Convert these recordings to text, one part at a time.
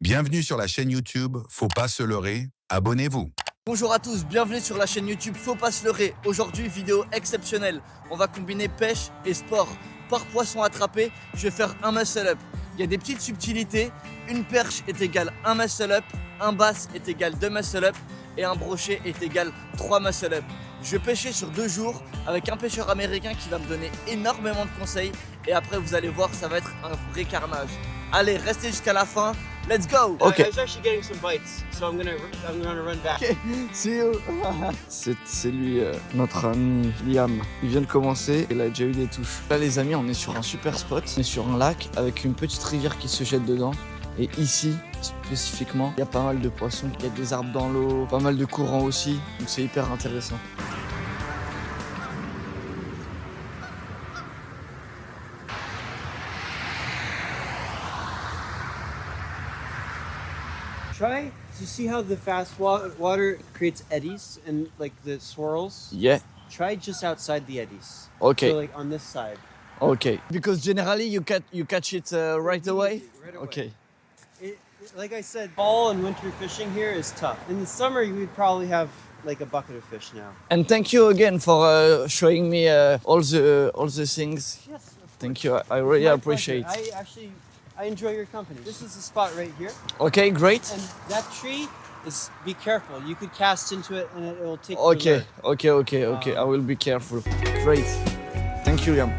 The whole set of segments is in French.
Bienvenue sur la chaîne YouTube Faut pas se leurrer, abonnez-vous. Bonjour à tous, bienvenue sur la chaîne YouTube Faut pas se leurrer. Aujourd'hui, vidéo exceptionnelle. On va combiner pêche et sport. Par poisson attrapé, je vais faire un muscle up. Il y a des petites subtilités. Une perche est égale 1 muscle up, un bass est égal 2 muscle up et un brochet est égal 3 muscle up. Je vais pêcher sur 2 jours avec un pêcheur américain qui va me donner énormément de conseils. Et après, vous allez voir, ça va être un vrai carnage. Allez, restez jusqu'à la fin. Let's go! Okay. I was actually getting some bites, so I'm gonna run back. Ok, see you! C'est lui, notre ami Liam. Il vient de commencer, il a déjà eu des touches. Là les amis, on est sur un super spot. On est sur un lac avec une petite rivière qui se jette dedans. Et ici, spécifiquement, il y a pas mal de poissons. Il y a des arbres dans l'eau, pas mal de courants aussi. Donc c'est hyper intéressant. Try to see how the fast water creates eddies and like the swirls. Yeah, Try just outside the eddies. okay, So like on this side. okay. Because generally you catch it right away. Right away. Okay. Like I said, fall and winter fishing here is tough. In the summer, we'd probably have like a bucket of fish now. And thank you again for showing me all the things. Yes. Thank you, I really My appreciate. pleasure. I enjoy your company. This is the spot right here, Okay, great. and that tree is. Be careful. You could cast into it, and it will take. the Okay, lure. okay. I will be careful. Great. Thank you, Liam.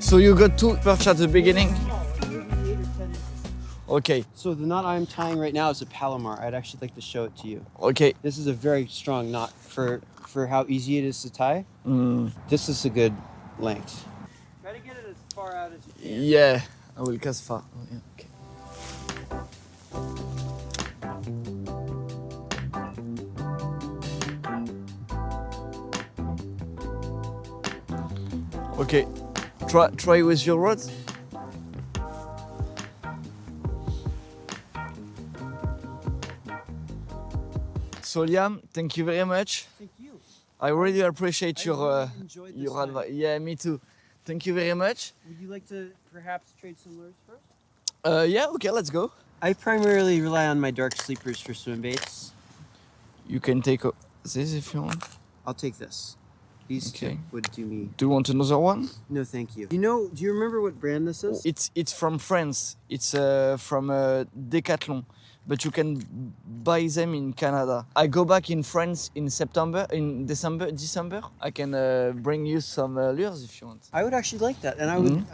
So you got two perch at the beginning? Maybe 8 or 10 inches. Okay, So the knot I'm tying right now is a Palomar. I'd actually like to show it to you. okay. This is a very strong knot for how easy it is to tie. This is a good length. Try to get it as far out as you can. Yeah, I will cast far. Oh, yeah, okay. Okay, try with your rod. So Liam, thank you very much. Thank you. I really appreciate I your really enjoyed this your time. advice. Yeah, me too. Thank you very much. Would you like to perhaps trade some lures first? Yeah, okay, let's go. I primarily rely on my dark sleepers for swim baits. You can take this if you want. I'll take this. These Okay. two would do me. Do you want another one? No, thank you. Do you remember what brand this is? It's from France. It's from Decathlon, but you can buy them in Canada. I go back in France in December. I can bring you some lures if you want. I would actually like that, and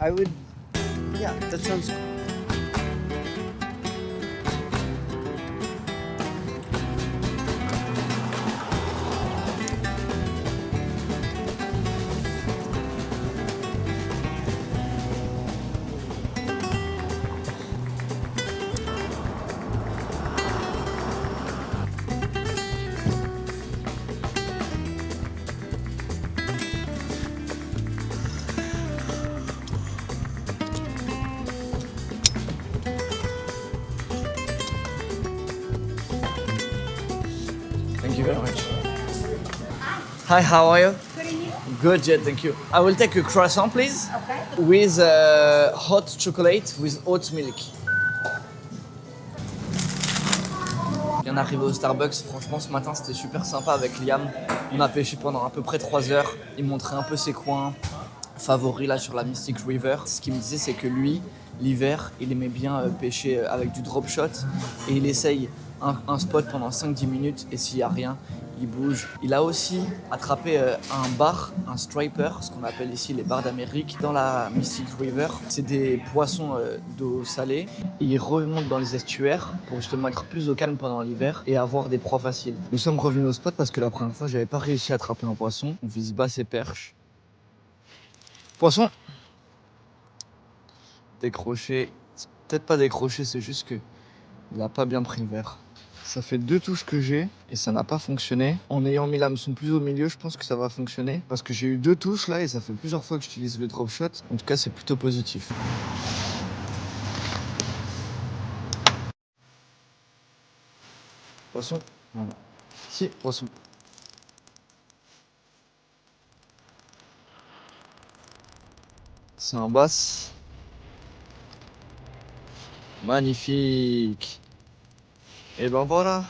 yeah, that sounds cool. Thank you very much. Hi, how are you? Good and you? Good, yeah, thank you. I will take a croissant, please, Okay. with hot chocolate with oat milk. Bien arrivé au Starbucks, franchement ce matin c'était super sympa avec Liam. On a pêché pendant à peu près 3 heures. Il montrait un peu ses coins favoris là sur la Mystic River. Ce qu'il me disait c'est que lui, l'hiver, il aimait bien pêcher avec du drop shot et il essaye un spot pendant 5-10 minutes et s'il n'y a rien, il bouge. Il a aussi attrapé un bar, un striper, ce qu'on appelle ici les bars d'Amérique, dans la Mystic River. C'est des poissons d'eau salée. Et ils remontent dans les estuaires pour justement être plus au calme pendant l'hiver et avoir des proies faciles. Nous sommes revenus au spot parce que la première fois, j'avais pas réussi à attraper un poisson. On vise basse et perche. Poisson décroché. C'est peut-être pas décroché, c'est juste que il a pas bien pris le verre. Ça fait 2 touches que j'ai et ça n'a pas fonctionné. En ayant mis l'hameçon plus au milieu, je pense que ça va fonctionner. Parce que j'ai eu 2 touches là et ça fait plusieurs fois que j'utilise le drop shot. En tout cas, c'est plutôt positif. Poisson. Voilà. parti, poisson. C'est un bass. Magnifique. Et ben voilà.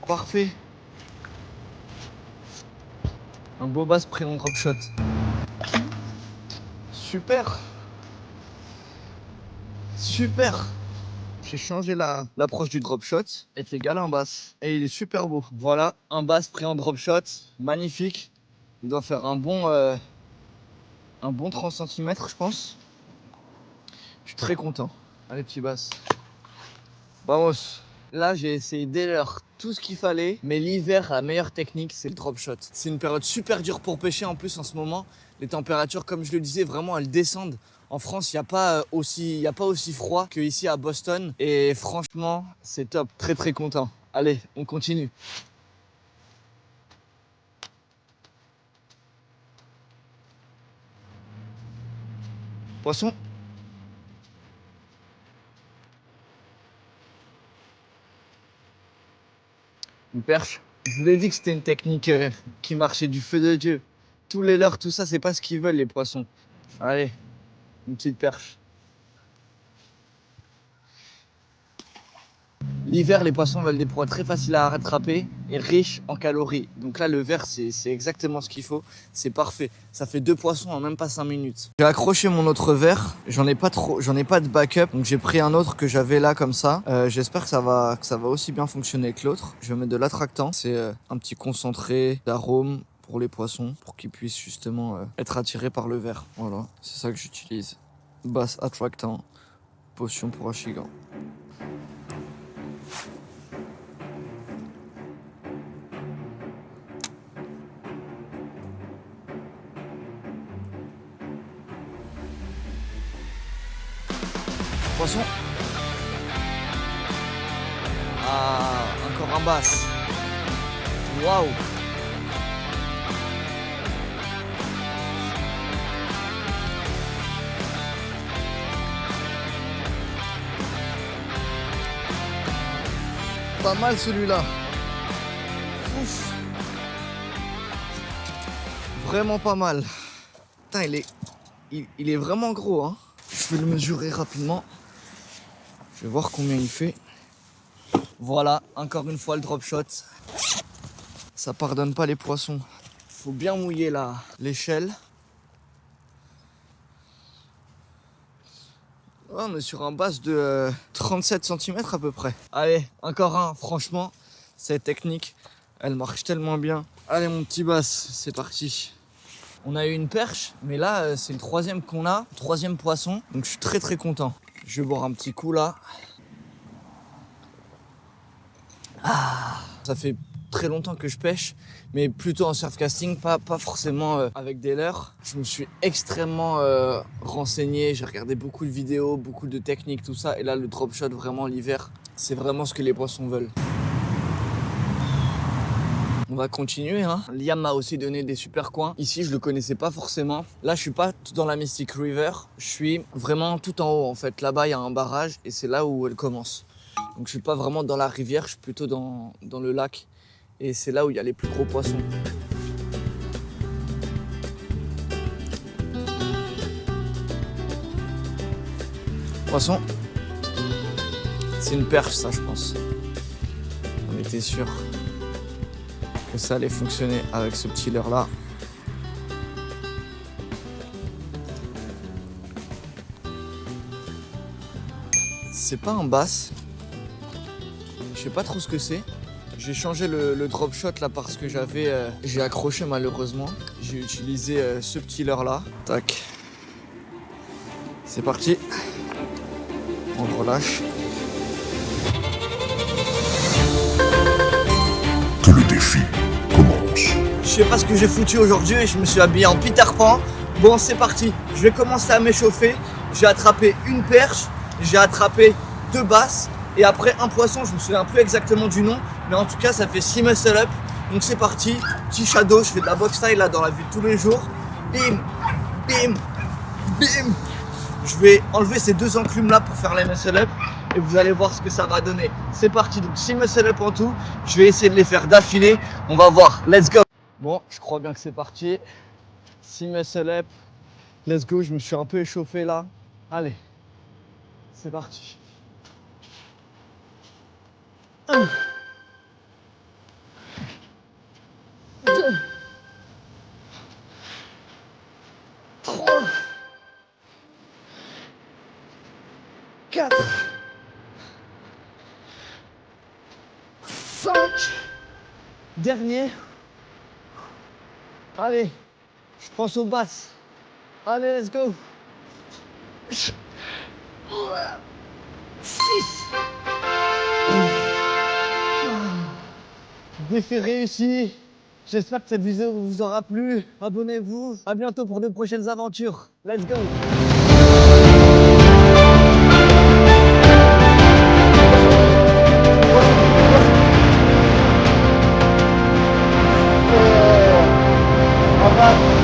Parfait. Un beau bass pris en drop shot. Super. Super. J'ai changé l'approche du drop shot. Est égal à un bass. Et il est super beau. Voilà, un bass pris en drop shot. Magnifique. Il doit faire un bon 30 cm, je pense. Je suis très content. Allez, petit bass. Vamos. Là, j'ai essayé dès l'heure tout ce qu'il fallait. Mais l'hiver, la meilleure technique, c'est le drop shot. C'est une période super dure pour pêcher en plus en ce moment. Les températures, comme je le disais, vraiment, elles descendent. En France, il n'y a pas aussi froid qu'ici à Boston. Et franchement, c'est top. Très, très content. Allez, on continue. Poisson. Une perche. Je vous l'ai dit que c'était une technique qui marchait du feu de Dieu. Tous les leurres, tout ça, c'est pas ce qu'ils veulent, les poissons. Allez, une petite perche. L'hiver, les poissons veulent des proies très faciles à rattraper et riches en calories. Donc là, le verre, c'est exactement ce qu'il faut. C'est parfait. Ça fait 2 poissons en même pas 5 minutes. J'ai accroché mon autre verre. J'en ai pas de backup. Donc j'ai pris un autre que j'avais là comme ça. J'espère que ça va aussi bien fonctionner que l'autre. Je vais mettre de l'attractant. C'est un petit concentré d'arôme pour les poissons, pour qu'ils puissent justement être attirés par le verre. Voilà, c'est ça que j'utilise. Bass attractant, potion pour Achigan. Poisson. Ah, encore un bass. Waouh. Pas mal celui-là. Ouf. Vraiment pas mal. Putain, il est vraiment gros, hein. Je vais le mesurer rapidement. Je vais voir combien il fait. Voilà, encore une fois le drop shot. Ça pardonne pas les poissons. Faut bien mouiller l'échelle. Oh, on est sur un bass de 37 cm à peu près. Allez, encore un. Franchement, cette technique, elle marche tellement bien. Allez, mon petit bass, c'est parti. On a eu une perche, mais là, c'est le 3e qu'on a. 3e poisson. Donc, je suis très, très content. Je vais boire un petit coup, là. Ah, ça fait très longtemps que je pêche, mais plutôt en surfcasting, pas forcément avec des leurres. Je me suis extrêmement renseigné, j'ai regardé beaucoup de vidéos, beaucoup de techniques, tout ça. Et là, le drop shot, vraiment, l'hiver, c'est vraiment ce que les poissons veulent. On va continuer, hein. Liam m'a aussi donné des super coins. Ici, je le connaissais pas forcément. Là, je suis pas tout dans la Mystic River. Je suis vraiment tout en haut, en fait. Là-bas, il y a un barrage et c'est là où elle commence. Donc, je suis pas vraiment dans la rivière, je suis plutôt dans le lac. Et c'est là où il y a les plus gros poissons. Poisson. C'est une perche, ça, je pense. On était sûr que ça allait fonctionner avec ce petit leurre là. C'est pas un bass. Je sais pas trop ce que c'est. J'ai changé le drop shot là parce que j'ai accroché malheureusement. J'ai utilisé ce petit leurre là. Tac. C'est parti. On relâche. Que le défi commence. Je sais pas ce que j'ai foutu aujourd'hui et je me suis habillé en Peter Pan. Bon, c'est parti. Je vais commencer à m'échauffer. J'ai attrapé une perche, j'ai attrapé 2 basses et après un poisson. Je me souviens plus exactement du nom, mais en tout cas, ça fait 6 muscle up. Donc c'est parti. Petit shadow. Je fais de la box style là dans la vie de tous les jours. Bim, bim, bim. Je vais enlever ces 2 enclumes là pour faire les muscle up. et vous allez voir ce que ça va donner. C'est parti, donc 6 muscle-up en tout. Je vais essayer de les faire d'affilée. On va voir. Let's go. Bon, je crois bien que c'est parti. 6 muscle-up. Let's go. Je me suis un peu échauffé là. Allez, c'est parti. 1, 2, 3, 4, 5. Dernier. Allez, je pense aux basses. Allez, let's go. 6. Défi réussi. J'espère que cette vidéo vous aura plu. Abonnez-vous. À bientôt pour de prochaines aventures. Let's go. Au revoir.